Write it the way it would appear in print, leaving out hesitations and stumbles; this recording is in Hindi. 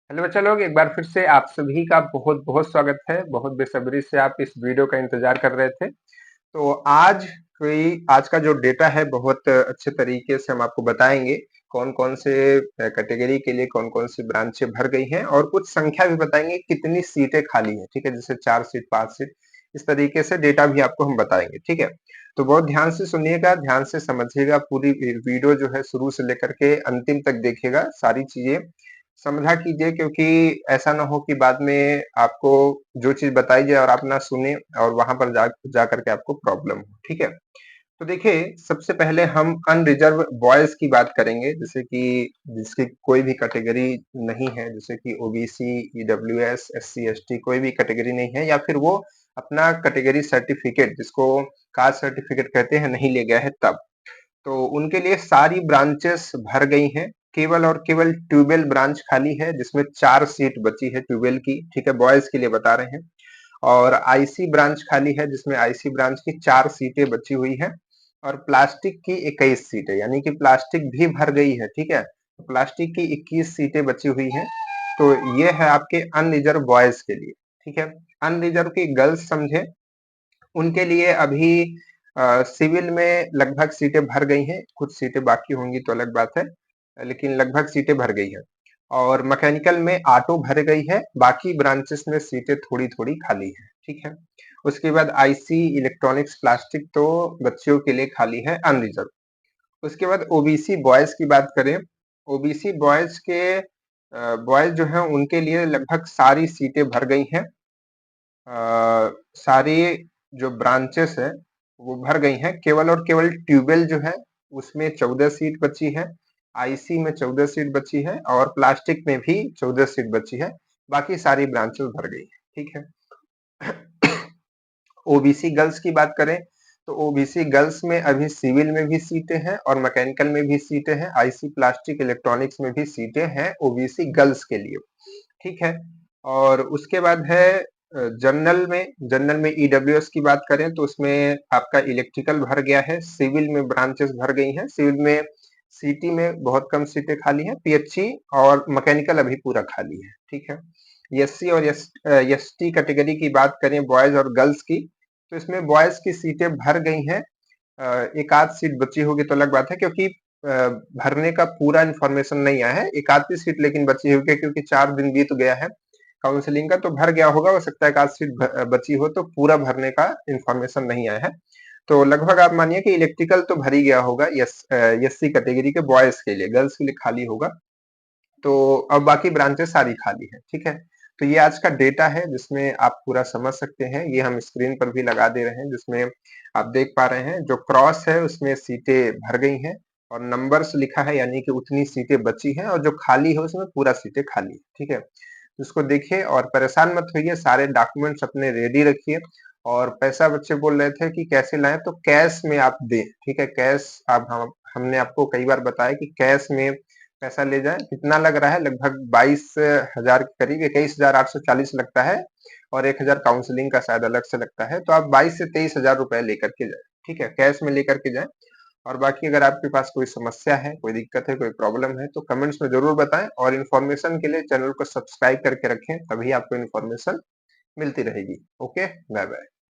हेलो बच्चा लोग, एक बार फिर से आप सभी का बहुत बहुत स्वागत है। बहुत बेसब्री से आप इस वीडियो का इंतजार कर रहे थे। तो आज का जो डेटा है बहुत अच्छे तरीके से हम आपको बताएंगे। कौन कौन से कैटेगरी के लिए कौन कौन सी ब्रांचें भर गई हैं और कुछ संख्या भी बताएंगे, कितनी सीटें खाली हैं। ठीक है, जैसे 4 सीट 5 सीट, इस तरीके से डेटा भी आपको हम बताएंगे। ठीक है, तो बहुत ध्यान से सुनिएगा, ध्यान से समझिएगा। पूरी वीडियो जो है शुरू से लेकर के अंतिम तक देखिएगा, सारी चीजें समझा कीजिए, क्योंकि ऐसा ना हो कि बाद में आपको जो चीज बताई जाए और आप ना सुने और वहां पर जा करके आपको प्रॉब्लम हो। ठीक है, तो देखिए, सबसे पहले हम अनरिजर्व बॉयज की बात करेंगे, जैसे कि जिसकी कोई भी कैटेगरी नहीं है, जैसे कि ओबीसी, ईडब्ल्यूएस, एससी, एसटी, कोई भी कैटेगरी नहीं है, या फिर वो अपना कैटेगरी सर्टिफिकेट, जिसको कास्ट सर्टिफिकेट कहते हैं, नहीं ले गया है तब। तो उनके लिए सारी ब्रांचेस भर गई हैं। केवल और केवल ट्यूबवेल ब्रांच खाली है, जिसमें 4 सीट बची है ट्यूबवेल की। ठीक है, बॉयज के लिए बता रहे हैं। और आईसी ब्रांच खाली है, जिसमें आईसी ब्रांच की 4 सीटें बची हुई है। और प्लास्टिक की 21 सीटें, यानी कि प्लास्टिक भी भर गई है। ठीक है, तो प्लास्टिक की 21 सीटें बची हुई हैं। तो ये है आपके अनरिजर्व बॉयज के लिए। ठीक है, अनरिजर्व की गर्ल्स समझे, उनके लिए अभी सिविल में लगभग सीटें भर गई हैं। कुछ सीटें बाकी होंगी तो अलग बात है, लेकिन लगभग सीटें भर गई हैं। और मैकेनिकल में ऑटो भर गई है, बाकी ब्रांचेस में सीटें थोड़ी थोड़ी खाली है। ठीक है, उसके बाद आईसी, इलेक्ट्रॉनिक्स, प्लास्टिक तो बच्चियों के लिए खाली है, अनरिजर्व। उसके बाद ओबीसी बॉयज की बात करें, ओबीसी बॉयज के बॉयज जो हैं उनके लिए लगभग सारी सीटें भर गई हैं। सारी जो ब्रांचेस है वो भर गई हैं। केवल और केवल ट्यूबवेल जो है उसमें 14 सीट बची है, आईसी में 14 सीट बची है, और प्लास्टिक में भी 14 सीट बची है। बाकी सारी ब्रांचेस भर गई है। ठीक है, ओबीसी गर्ल्स की बात करें तो ओबीसी गर्ल्स में अभी सिविल में भी सीटें हैं और मैकेनिकल में भी सीटें हैं, आईसी, प्लास्टिक, इलेक्ट्रॉनिक्स में भी सीटें हैं ओबीसी गर्ल्स के लिए। ठीक है, और उसके बाद है जनरल में ईडब्ल्यूएस की बात करें तो उसमें आपका इलेक्ट्रिकल भर गया है, सिविल में ब्रांचेस भर गई हैं, सिविल में सीटी में बहुत कम सीटें खाली हैं, पीएचई और मैकेनिकल अभी पूरा खाली है। ठीक है, एससी और एसटी कैटेगरी की बात करें बॉयज और गर्ल्स की, तो इसमें बॉयज की सीटें भर गई हैं। एक आध सीट बची होगी तो अलग बात है, क्योंकि भरने का पूरा इन्फॉर्मेशन नहीं आया है। एक आधी सीट लेकिन बची हुई है, क्योंकि 4 दिन बीत गया है काउंसलिंग का, तो भर गया होगा। हो सकता है एक आध सीट बची हो, तो पूरा भरने का इन्फॉर्मेशन नहीं आया है। तो लगभग आप मानिए कि इलेक्ट्रिकल तो भर ही गया होगा एससी कैटेगरी के बॉयज के लिए, गर्ल्स के लिए खाली होगा। तो अब बाकी ब्रांचेस सारी खाली है। ठीक है, तो ये आज का डेटा है जिसमें आप पूरा समझ सकते हैं। ये हम स्क्रीन पर भी लगा दे रहे हैं, जिसमें आप देख पा रहे हैं जो क्रॉस है उसमें सीटें भर गई हैं और नंबर्स लिखा है, यानी कि उतनी सीटें बची हैं, और जो खाली है उसमें पूरा सीटें खाली है। ठीक है, तो इसको देखिए और परेशान मत होइए, सारे डॉक्यूमेंट्स अपने रेडी रखिए। और पैसा बच्चे बोल रहे थे कि कैसे लाएं, तो कैश में आप दें। ठीक है, कैश आप हमने आपको कई बार बताया कि कैश में पैसा ले जाए। कितना लग रहा है? लगभग 22,000 के करीब, 21,840 लगता है, और 1,000 काउंसलिंग का शायद अलग से लगता है। तो आप 22 से 23,000 रुपए लेकर के जाए। ठीक है, कैश में लेकर के जाए। और बाकी अगर आपके पास कोई समस्या है, कोई दिक्कत है, कोई प्रॉब्लम है, तो कमेंट्स में जरूर बताएं। और इन्फॉर्मेशन के लिए चैनल को सब्सक्राइब करके रखें, तभी आपको इन्फॉर्मेशन मिलती रहेगी। Okay, bye bye.